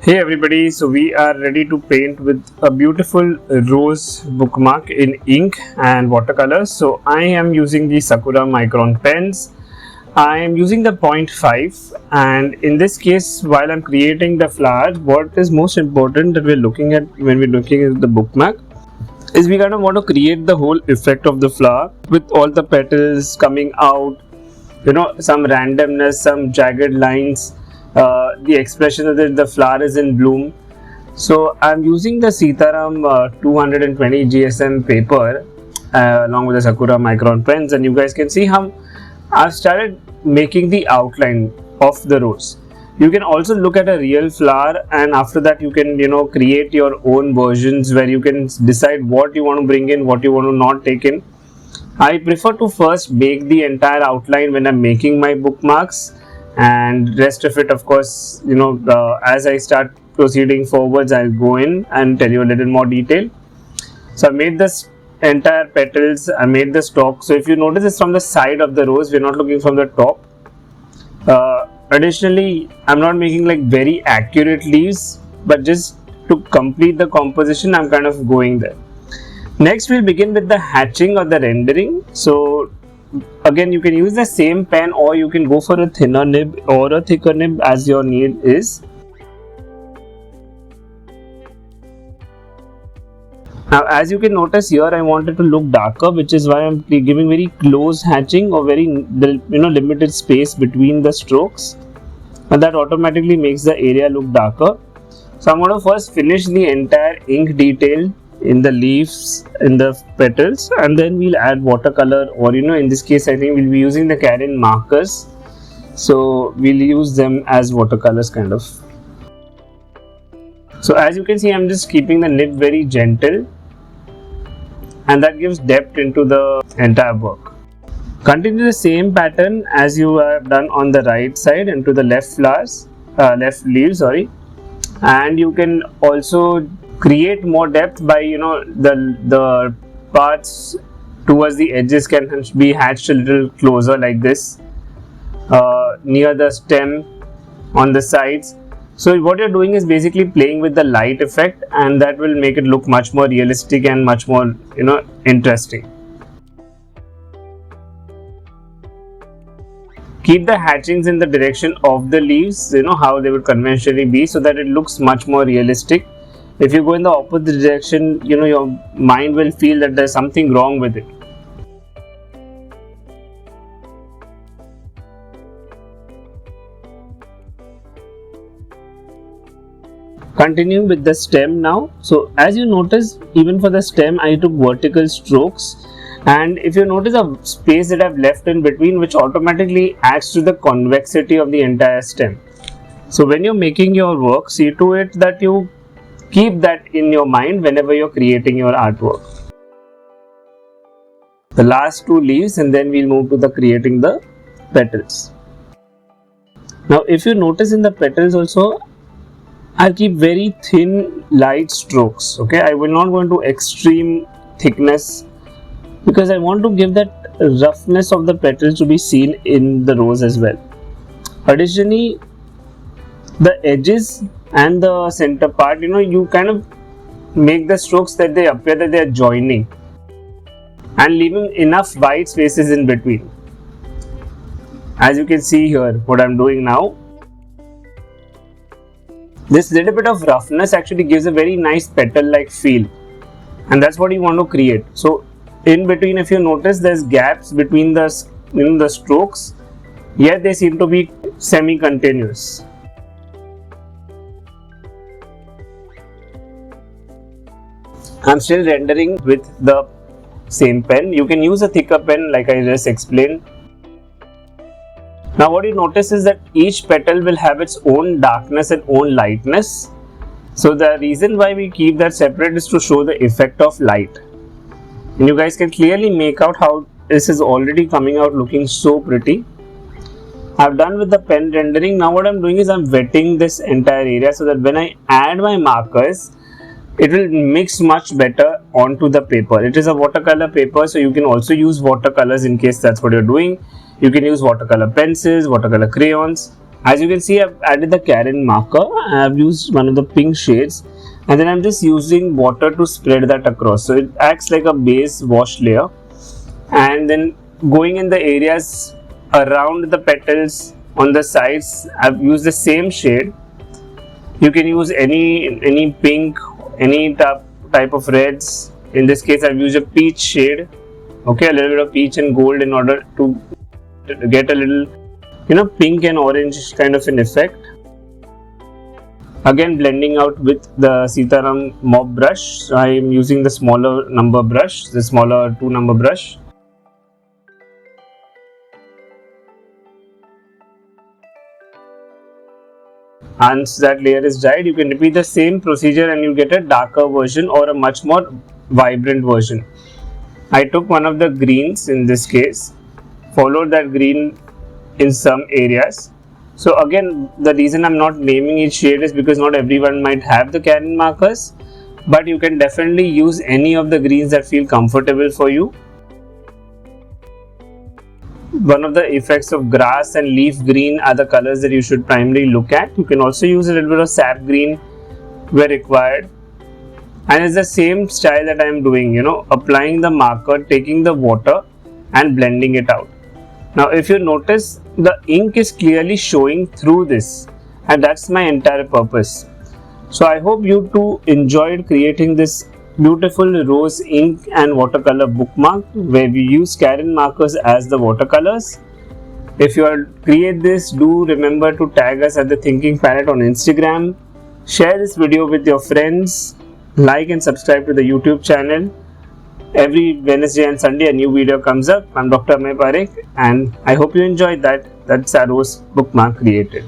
Hey everybody, so we are ready to paint with a beautiful rose bookmark in ink and watercolors. So I am using the Sakura Micron pens. I am using the 0.5, and in this case, while I'm creating the flower, what is most important that we're looking at when we're looking at the bookmark is we kind of want to create the whole effect of the flower with all the petals coming out, some randomness, some jagged lines. The expression that the flower is in bloom. So I'm using the Sitaram 220 GSM paper along with the Sakura Micron pens, and you guys can see how I've started making the outline of the rose. You can also look at a real flower, and after that you can create your own versions where you can decide what you want to bring in, what you want to not take in. I prefer to first make the entire outline when I'm making my bookmarks, and rest of it, of course, as I start proceeding forwards, I'll go in and tell you a little more detail. So I made this entire petals, I made the stalk. So if you notice, it's from the side of the rose, we're not looking from the top. Additionally, I'm not making like very accurate leaves, but just to complete the composition, I'm kind of going there. Next, we'll begin with the hatching or the rendering. So again, you can use the same pen, or you can go for a thinner nib or a thicker nib as your need is. Now, as you can notice here, I wanted to look darker, which is why I'm giving very close hatching or very limited space between the strokes, and that automatically makes the area look darker. So I'm going to first finish the entire ink detail in the leaves, in the petals, and then we'll add watercolor, or in this case I think we'll be using the Karin markers, so we'll use them as watercolors kind of. So as you can see, I'm just keeping the nib very gentle, and that gives depth into the entire work. Continue the same pattern as you have done on the right side into the left leaves, and you can also create more depth by the parts towards the edges can be hatched a little closer like this, near the stem, on the sides. So what you're doing is basically playing with the light effect, and that will make it look much more realistic and much more interesting. Keep the hatchings in the direction of the leaves, how they would conventionally be, so that it looks much more realistic. If you go in the opposite direction, your mind will feel that there's something wrong with it. Continue with the stem now. So as you notice, even for the stem, I took vertical strokes, and if you notice a space that I've left in between, which automatically adds to the convexity of the entire stem. So when you're making your work, see to it that you keep that in your mind whenever you're creating your artwork. The last two leaves, and then we'll move to the creating the petals. Now if you notice in the petals also, I'll keep very thin light strokes. Okay, I will not go into extreme thickness because I want to give that roughness of the petals to be seen in the rose as well. Additionally, the edges and the center part, you kind of make the strokes that they appear that they are joining, and leaving enough white spaces in between. As you can see here, what I'm doing now, this little bit of roughness actually gives a very nice petal like feel, and that's what you want to create. So in between, if you notice, there's gaps between the the strokes, yet they seem to be semi-continuous. I'm still rendering with the same pen. You can use a thicker pen like I just explained. Now what you notice is that each petal will have its own darkness and own lightness. So the reason why we keep that separate is to show the effect of light. And you guys can clearly make out how this is already coming out looking so pretty. I've done with the pen rendering. Now what I'm doing is I'm wetting this entire area so that when I add my markers, it will mix much better onto the paper. It is a watercolor paper, so you can also use watercolors in case that's what you're doing. You can use watercolor pencils, watercolor crayons. As you can see, I've added the Karin marker. I've used one of the pink shades, and then I'm just using water to spread that across. So it acts like a base wash layer, and then going in the areas around the petals on the sides, I've used the same shade. You can use any pink, any type of reds. In this case, I've used a peach shade. Okay, a little bit of peach and gold in order to get a little, pink and orange kind of an effect. Again, blending out with the Sitaram mop brush. So I am using the smaller number brush, the smaller 2 number brush. Once that layer is dried, you can repeat the same procedure and you get a darker version or a much more vibrant version. I took one of the greens in this case, followed that green in some areas. So again, the reason I'm not naming each shade is because not everyone might have the Karin markers, but you can definitely use any of the greens that feel comfortable for you. One of the effects of grass and leaf green are the colors that you should primarily look at. You can also use a little bit of sap green where required. And it's the same style that I am doing, applying the marker, taking the water and blending it out. Now if you notice, the ink is clearly showing through this, and that's my entire purpose. So I hope you too enjoyed creating this beautiful rose ink and watercolor bookmark where we use Karin markers as the watercolors. If you create this, do remember to tag us at the Thinking Palette on Instagram. Share this video with your friends. Like and subscribe to the YouTube channel. Every Wednesday and Sunday a new video comes up. I'm Dr. Amay Parekh, and I hope you enjoyed that. That's our rose bookmark created.